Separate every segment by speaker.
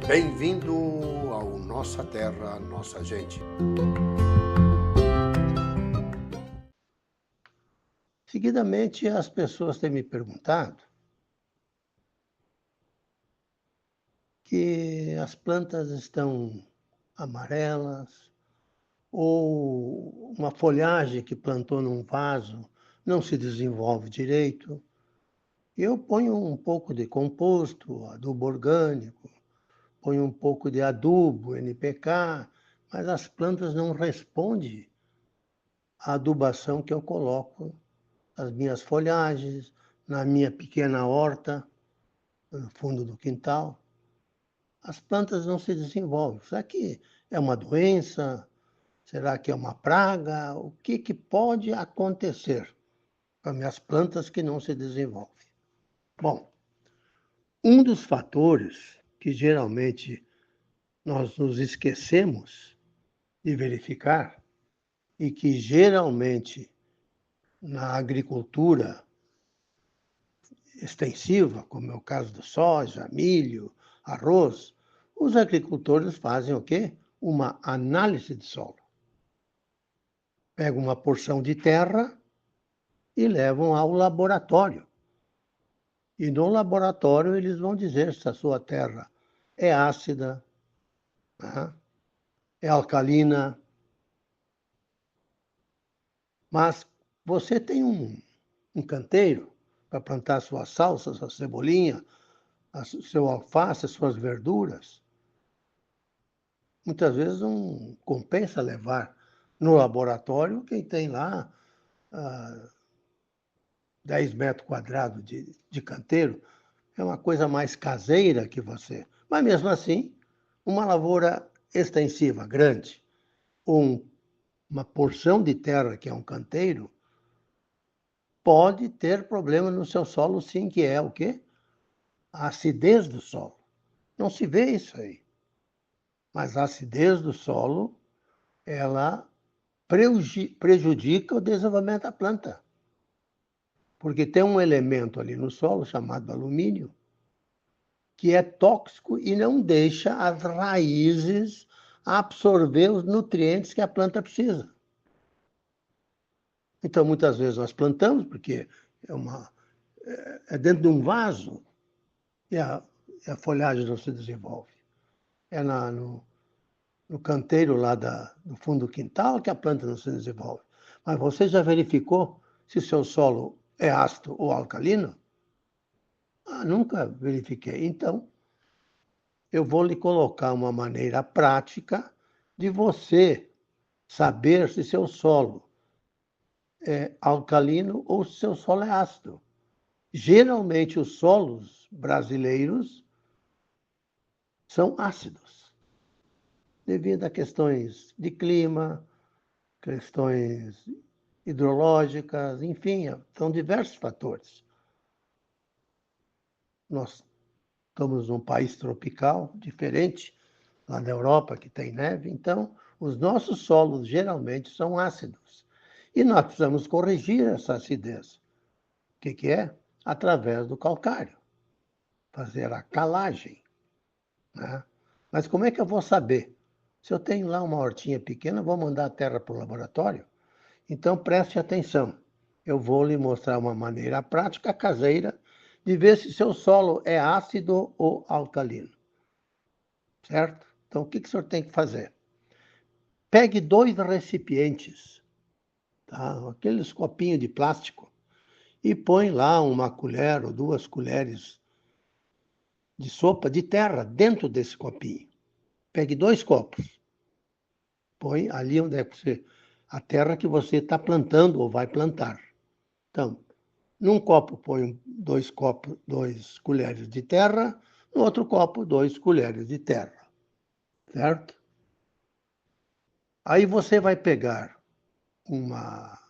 Speaker 1: Bem-vindo ao Nossa Terra, Nossa Gente.
Speaker 2: Seguidamente, as pessoas têm me perguntado que as plantas estão amarelas ou uma folhagem que plantou num vaso não se desenvolve direito. Eu ponho um pouco de composto, adubo orgânico, ponho um pouco de adubo, NPK, mas as plantas não respondem à adubação que eu coloco nas minhas folhagens, na minha pequena horta, no fundo do quintal. As plantas não se desenvolvem. Será que é uma doença? Será que é uma praga? O que pode acontecer com as minhas plantas que não se desenvolvem? Bom, um dos fatores que geralmente nós nos esquecemos de verificar e que geralmente na agricultura extensiva, como é o caso do soja, milho, arroz, os agricultores fazem o quê? Uma análise de solo. Pegam uma porção de terra e levam ao laboratório. E no laboratório eles vão dizer se a sua terra é ácida, né? É alcalina. Mas você tem um canteiro para plantar sua salsa, sua cebolinha, seu alface, suas verduras. Muitas vezes não compensa levar no laboratório quem tem lá 10 metros quadrados de canteiro. É uma coisa mais caseira que você. Mas mesmo assim, uma lavoura extensiva, grande, ou uma porção de terra que é um canteiro, pode ter problema no seu solo, sim, que é o quê? A acidez do solo. Não se vê isso aí. Mas a acidez do solo, ela prejudica o desenvolvimento da planta. Porque tem um elemento ali no solo chamado alumínio, que é tóxico e não deixa as raízes absorver os nutrientes que a planta precisa. Então, muitas vezes nós plantamos, porque é dentro de um vaso e a folhagem não se desenvolve. É no canteiro lá do fundo do quintal que a planta não se desenvolve. Mas você já verificou se o seu solo é ácido ou alcalino? Nunca verifiquei. Então, eu vou lhe colocar uma maneira prática de você saber se seu solo é alcalino ou se seu solo é ácido. Geralmente, os solos brasileiros são ácidos, devido a questões de clima, questões hidrológicas, enfim, são diversos fatores. Nós estamos num país tropical, diferente lá da Europa, que tem neve, então os nossos solos geralmente são ácidos. E nós precisamos corrigir essa acidez. O que é? Através do calcário. Fazer a calagem. Né? Mas como é que eu vou saber? Se eu tenho lá uma hortinha pequena, vou mandar a terra para o laboratório? Então preste atenção. Eu vou lhe mostrar uma maneira prática, caseira, de ver se seu solo é ácido ou alcalino. Certo? Então o que o senhor tem que fazer? Pegue 2 recipientes, tá? Aqueles copinhos de plástico, e põe lá 1 colher ou 2 colheres de sopa de terra dentro desse copinho. Pegue 2 copos. Põe ali onde é que a terra que você está plantando ou vai plantar. Então, num copo põe 2 colheres de terra, no outro copo 2 colheres de terra. Certo? Aí você vai pegar uma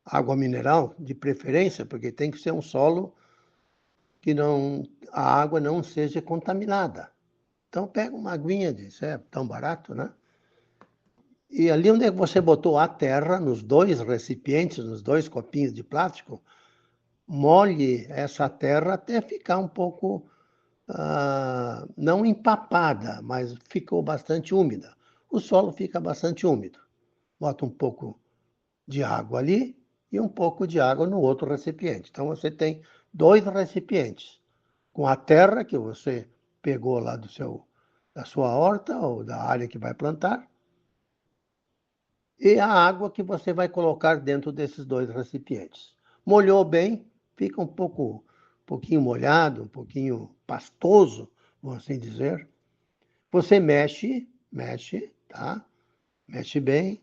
Speaker 2: água mineral, de preferência, porque tem que ser um solo que a água não seja contaminada. Então pega uma aguinha, isso é tão barato, né? E ali onde é que você botou a terra, nos 2 recipientes, nos 2 copinhos de plástico, molhe essa terra até ficar um pouco não empapada, mas ficou bastante úmida. O solo fica bastante úmido. Bota um pouco de água ali e um pouco de água no outro recipiente. Então você tem 2 recipientes, com a terra que você pegou lá da sua horta ou da área que vai plantar, e a água que você vai colocar dentro desses 2 recipientes. Molhou bem, fica um pouquinho molhado, um pouquinho pastoso, vamos assim dizer. Você mexe, tá? Mexe bem.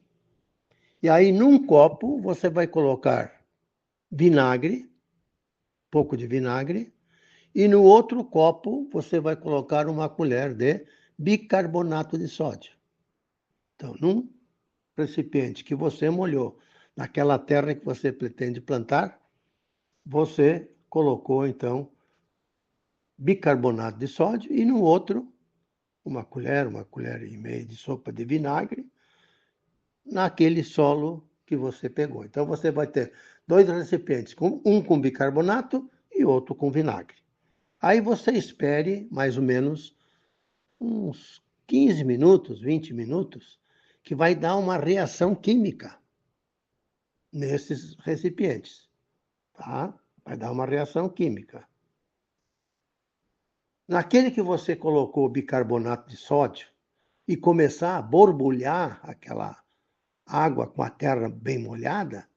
Speaker 2: E aí, num copo, você vai colocar vinagre, pouco de vinagre, e no outro copo você vai colocar uma colher de bicarbonato de sódio. Então, num recipiente que você molhou, naquela terra que você pretende plantar, você colocou, então, bicarbonato de sódio e no outro, uma colher e meia de sopa de vinagre, naquele solo que você pegou. Então, você vai ter 2 recipientes, um com bicarbonato e outro com vinagre. Aí você espere mais ou menos uns 15 minutos, 20 minutos, que vai dar uma reação química nesses recipientes, tá? Vai dar uma reação química. Naquele que você colocou o bicarbonato de sódio e começar a borbulhar aquela água com a terra bem molhada,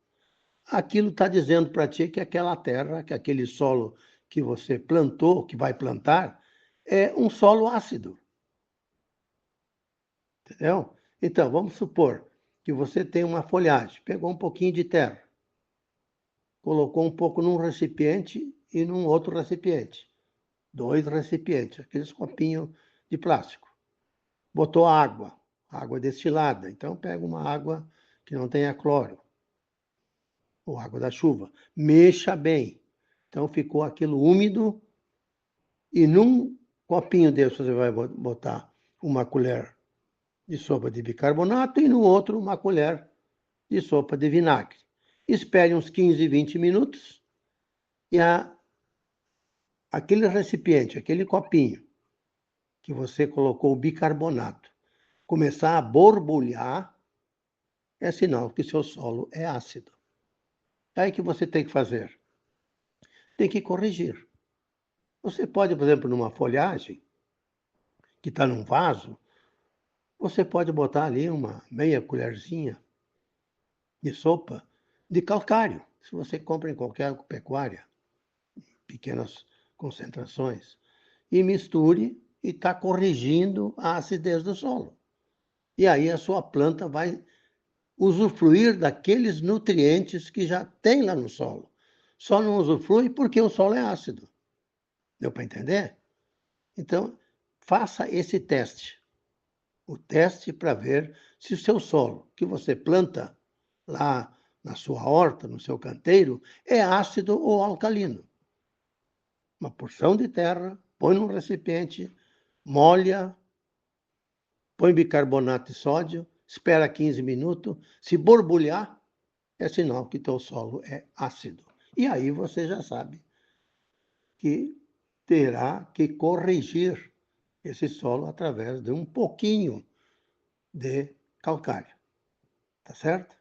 Speaker 2: aquilo está dizendo para ti que aquela terra, que aquele solo que você plantou, que vai plantar, é um solo ácido. Entendeu? Então, vamos supor que você tem uma folhagem, pegou um pouquinho de terra, colocou um pouco num recipiente e num outro recipiente. 2 recipientes, aqueles copinhos de plástico. Botou água destilada. Então, pega uma água que não tenha cloro, ou água da chuva. Mexa bem. Então, ficou aquilo úmido e num copinho desse você vai botar uma colher de sopa de bicarbonato e no outro uma colher de sopa de vinagre. Espere uns 15, 20 minutos e aquele recipiente, aquele copinho que você colocou o bicarbonato começar a borbulhar, é sinal que seu solo é ácido. Aí que você tem que fazer? Tem que corrigir. Você pode, por exemplo, numa folhagem que está num vaso, você pode botar ali uma meia colherzinha de sopa de calcário, se você compra em qualquer pecuária, pequenas concentrações, e misture e está corrigindo a acidez do solo. E aí a sua planta vai usufruir daqueles nutrientes que já tem lá no solo. Só não usufrui porque o solo é ácido. Deu para entender? Então, faça esse teste. O teste para ver se o seu solo que você planta lá na sua horta, no seu canteiro, é ácido ou alcalino. Uma porção de terra, põe num recipiente, molha, põe bicarbonato de sódio, espera 15 minutos, se borbulhar, é sinal que teu solo é ácido. E aí você já sabe que terá que corrigir esse solo através de um pouquinho de calcário. Tá certo?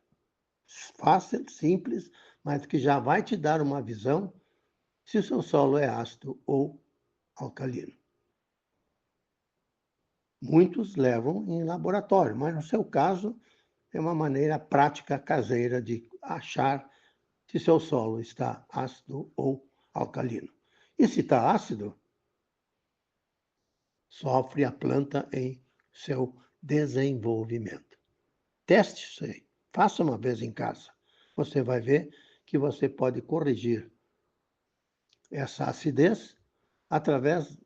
Speaker 2: Fácil, simples, mas que já vai te dar uma visão se o seu solo é ácido ou alcalino. Muitos levam em laboratório, mas no seu caso é uma maneira prática caseira de achar se seu solo está ácido ou alcalino. E se está ácido, sofre a planta em seu desenvolvimento. Teste isso aí. Faça uma vez em casa. Você vai ver que você pode corrigir essa acidez através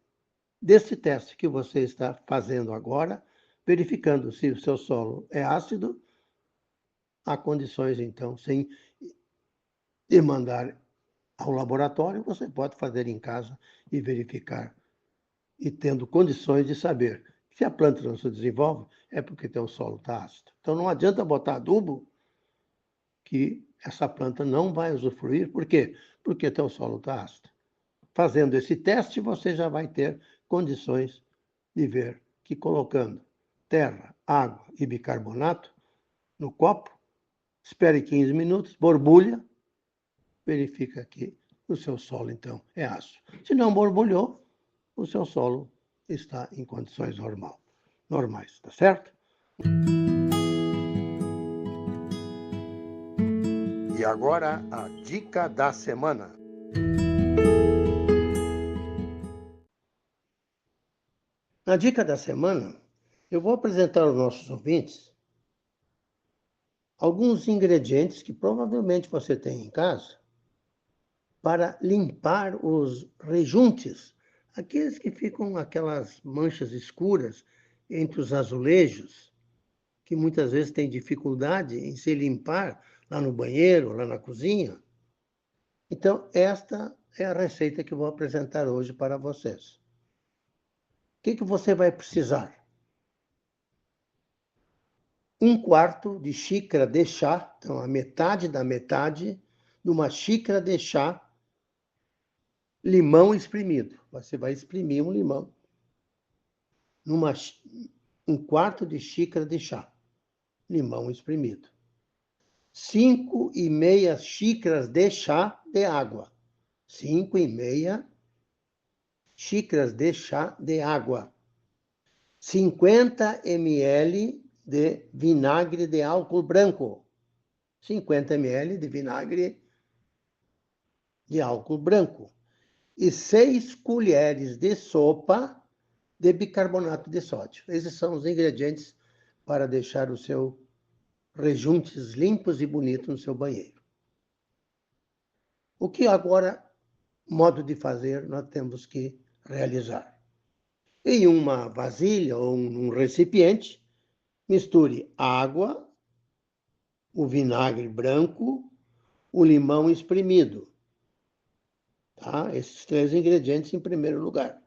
Speaker 2: desse teste que você está fazendo agora, verificando se o seu solo é ácido. Há condições, então, sem demandar ao laboratório, você pode fazer em casa e verificar, e tendo condições de saber se a planta não se desenvolve, é porque teu solo está ácido. Então não adianta botar adubo que essa planta não vai usufruir. Por quê? Porque teu solo está ácido. Fazendo esse teste, você já vai ter condições de ver que colocando terra, água e bicarbonato no copo, espere 15 minutos, borbulha, verifica que o seu solo, então, é ácido. Se não borbulhou, o seu solo está em condições normais, tá certo?
Speaker 1: E agora a dica da semana.
Speaker 2: Na dica da semana, eu vou apresentar aos nossos ouvintes alguns ingredientes que provavelmente você tem em casa para limpar os rejuntes, aqueles que ficam aquelas manchas escuras entre os azulejos, que muitas vezes tem dificuldade em se limpar lá no banheiro, lá na cozinha. Então, esta é a receita que eu vou apresentar hoje para vocês. O que você vai precisar? 1/4 de xícara de chá, então a metade da metade de uma xícara de chá, limão espremido. Você vai exprimir um limão numa 1/4 de xícara de chá, limão espremido. 5,5 xícaras de chá de água. 5,5 xícaras de chá de água. 50 ml de vinagre de álcool branco. 50 ml de vinagre de álcool branco. E 6 colheres de sopa de bicarbonato de sódio. Esses são os ingredientes para deixar o seu rejuntes limpos e bonitos no seu banheiro. O que agora, modo de fazer, nós temos que realizar? Em uma vasilha ou um recipiente, misture água, o vinagre branco, o limão espremido. Tá? Esses 3 ingredientes em primeiro lugar.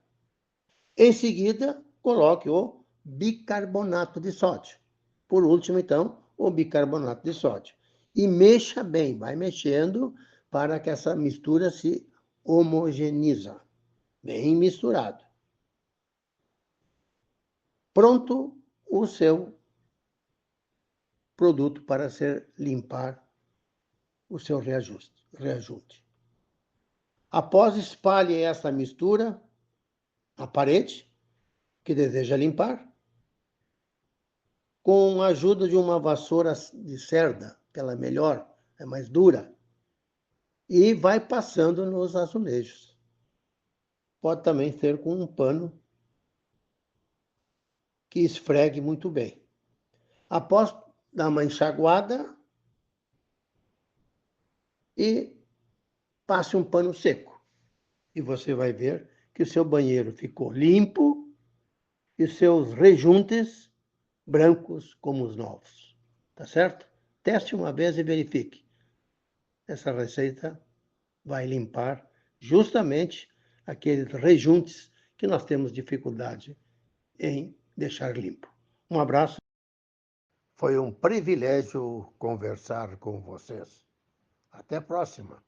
Speaker 2: Em seguida, coloque o bicarbonato de sódio. Por último, então, o bicarbonato de sódio. E mexa bem, vai mexendo para que essa mistura se homogeneiza. Bem misturado. Pronto o seu produto para limpar o seu reajuste. Após, espalhe essa mistura na parede que deseja limpar, com a ajuda de uma vassoura de cerda, que ela é melhor, é mais dura, e vai passando nos azulejos. Pode também ser com um pano que esfregue muito bem. Após dar uma enxaguada e passe um pano seco. E você vai ver que o seu banheiro ficou limpo e os seus rejuntes brancos como os novos. Tá certo? Teste uma vez e verifique. Essa receita vai limpar justamente aqueles rejuntes que nós temos dificuldade em deixar limpo. Um abraço.
Speaker 1: Foi um privilégio conversar com vocês. Até a próxima.